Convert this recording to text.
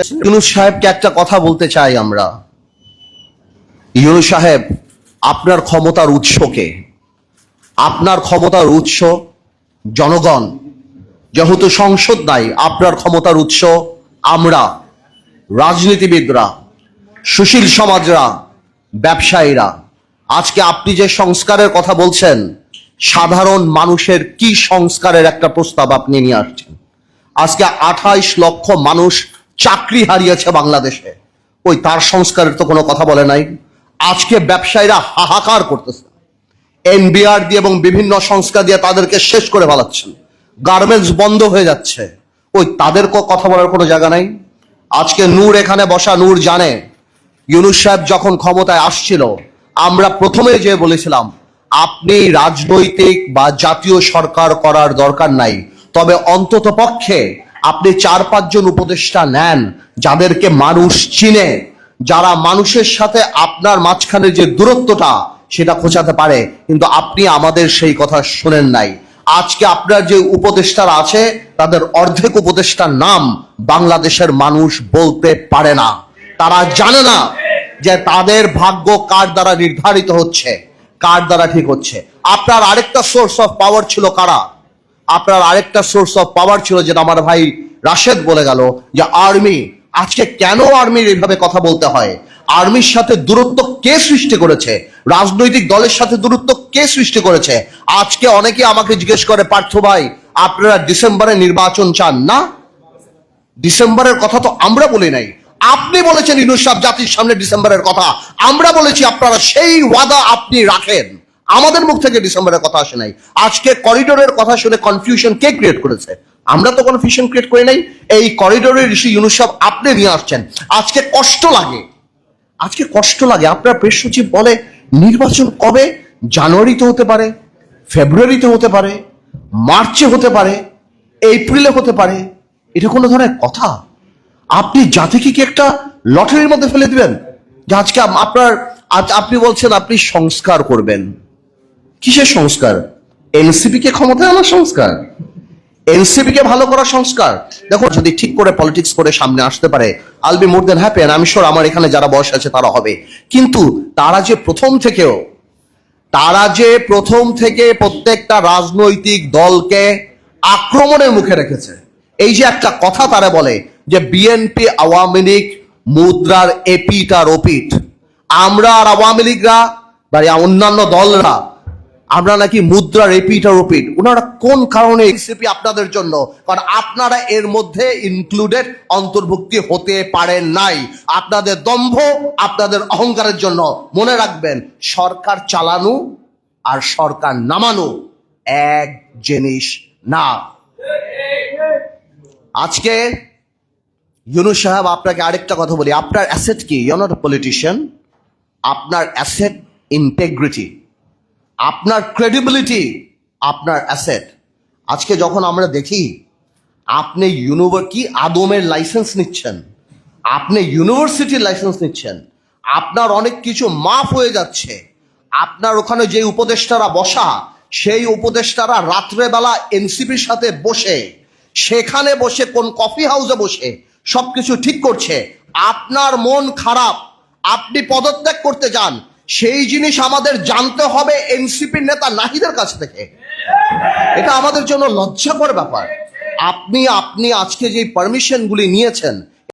ইউনূস সাহেবকে একটা কথা বলতে চাই আমরা। ইউনূস সাহেব, আপনার ক্ষমতার উৎসকে, আপনার ক্ষমতার উৎস জনগণ। যেহেতু সংসদ নাই, আপনার ক্ষমতার উৎস আমরা, রাজনীতিবিদরা, সুশীল সমাজরা, ব্যবসায়ীরা। আজকে আপনি যে সংস্কারের কথা বলছেন, সাধারণ মানুষের কি সংস্কারের একটা প্রস্তাব আপনি নিয়ে আসছেন? আজকে 28 লক্ষ মানুষ চাকরি হারিয়েছে বাংলাদেশে, ওই তার সংস্কারের তো কোনো কথা বলে নাই। আজকে ব্যবসায়ীরা হাহাকার করতেছে, এনবিআর দিয়ে এবং বিভিন্ন সংস্থা দিয়ে তাদেরকে শেষ করে ফেলাচ্ছেন, গার্মেন্টস বন্ধ হয়ে যাচ্ছে, ওই তাদের কথা বলার কোনো জায়গা নাই। আজকে নূর এখানে বসা, নূর জানে ইউনূস সাহেব যখন ক্ষমতায় আসছিল, আমরা প্রথমে যে বলেছিলাম আপনি রাজনৈতিক বা জাতীয় সরকার করার দরকার নাই, তবে অন্তত পক্ষে আপনি 4-5 জন উপদেষ্টা নেন যাদেরকে মানুষ চিনে, যারা মানুষের সাথে আপনার মাঝখানে যে দূরত্বটা সেটা খোঁচাতে পারে। কিন্তু আপনি আমাদের সেই কথা শোনেন নাই। আজকে আপনার যে উপদেষ্টারা আছে তাদের অর্ধেক উপদেষ্টার নাম বাংলাদেশের মানুষ বলতে পারে না। তারা জানে না যে তাদের ভাগ্য কার দ্বারা নির্ধারিত হচ্ছে, কার দ্বারা ঠিক হচ্ছে। আপনার আরেকটা সোর্স অফ পাওয়ার ছিল কারা? আপনার আরেকটা সোর্স অফ পাওয়ার ছিল, যেটা আমার ভাই রাশেদ বলে গেল, যে আর্মি। আজকে কেন আর্মির এইভাবে কথা বলতে হয়? আর্মির সাথে দূরত্ব কে সৃষ্টি করেছে? রাজনৈতিক দলের সাথে দূরত্ব কে সৃষ্টি করেছে? আজকে অনেকে আমাকে জিজ্ঞেস করে, পার্থ ভাই আপনারা ডিসেম্বরে নির্বাচন চান না? ডিসেম্বরের কথা তো আমরা বলি নাই, আপনি বলেছেন ইউনূস সাহেব জাতির সামনে ডিসেম্বরের কথা। আমরা বলেছি আপনারা সেই ওয়াদা আপনি রাখেন, আমাদের মুখ থেকে ডিসেম্বরের কথা আসে নাই। আজকে করিডোরের কথা শুনে কনফিউশন কে ক্রিয়েট করেছে? আমরা তো কনফিউশন ক্রিয়েট করি নাই। এই করিডোরের ইস্যু ইউনূস সাহেব আপনি নিয়ে আসছেন। আজকে কষ্ট লাগে, আজকে কষ্ট লাগে। আপনার প্রেস সচিব বলে নির্বাচন কবে? জানুয়ারিতে হতে পারে, ফেব্রুয়ারিতে হতে পারে, মার্চে হতে পারে, এপ্রিলে হতে পারে। এটা কোনো ধরনের কথা? আপনি জাতিকে কি একটা লটারির মধ্যে ফেলে দিবেন? যে আজকে আপনার আপনি বলছেন আপনি সংস্কার করবেন। কিসের সংস্কার? এনসিপি কে ক্ষমতায় আনার সংস্কার, এনসিপি কে ভালো করার সংস্কার। দেখো, যদি ঠিক করে পলিটিক্স করে সামনে আসতে পারে, I'll be more than happy, and আমি শিওর আমার এখানে যারা বয়স আছে তারা হবে। কিন্তু তারা যে প্রথম থেকে প্রত্যেকটা রাজনৈতিক দলকে আক্রমণের মুখে রেখেছে। এই যে একটা কথা তারা বলে যে বিএনপি আওয়ামী লীগ মুদ্রার এপিট আর ওপিট, আমরা আর আওয়ামী লীগরা বা অন্যান্য দলরা আমরা নাকি মুদ্রার এপিট আর ওপিট। ওনারা কোন কারণে এনসিপি আপনাদের জন্য? কারণ আপনারা এর মধ্যে ইনক্লুডেড, অন্তর্ভুক্তি হতে পারেন নাই। আপনাদের দম্ভ, আপনাদের অহংকারের জন্য। মনে রাখবেন, সরকার চালানো আর সরকার নামানো এক জিনিস না। আজকে ইউনূস সাহেব, আপনাকে আরেকটা কথা বলি, আপনার অ্যাসেট কি? You are not a politician. আপনার অ্যাসেট ইন্টেগ্রিটি, আপনার ক্রেডিবিলিটি, আপনার অ্যাসেট। আজকে যখন আমরা দেখি আপনি কি আদমের লাইসেন্স নিচ্ছেন, আপনি ইউনিভার্সিটির লাইসেন্স নিচ্ছেন, আপনার অনেক কিছু মাফ হয়ে যাচ্ছে। আপনার ওখানে যে উপদেষ্টারা বসা, সেই উপদেষ্টারা রাত্রেবেলা এনসিপির সাথে বসে, সেখানে বসে কোন কফি হাউসে বসে সবকিছু ঠিক করছে। আপনার মন খারাপ, আপনি পদত্যাগ করতে যান, সেই জিনিস আমাদের জানতে হবে এনসিপির নেতা নাহিদের কাছ থেকে। এটা আমাদের জন্য লজ্জাকর ব্যাপার। আপনি আজকে যে পারমিশন গুলি নিয়েছেন,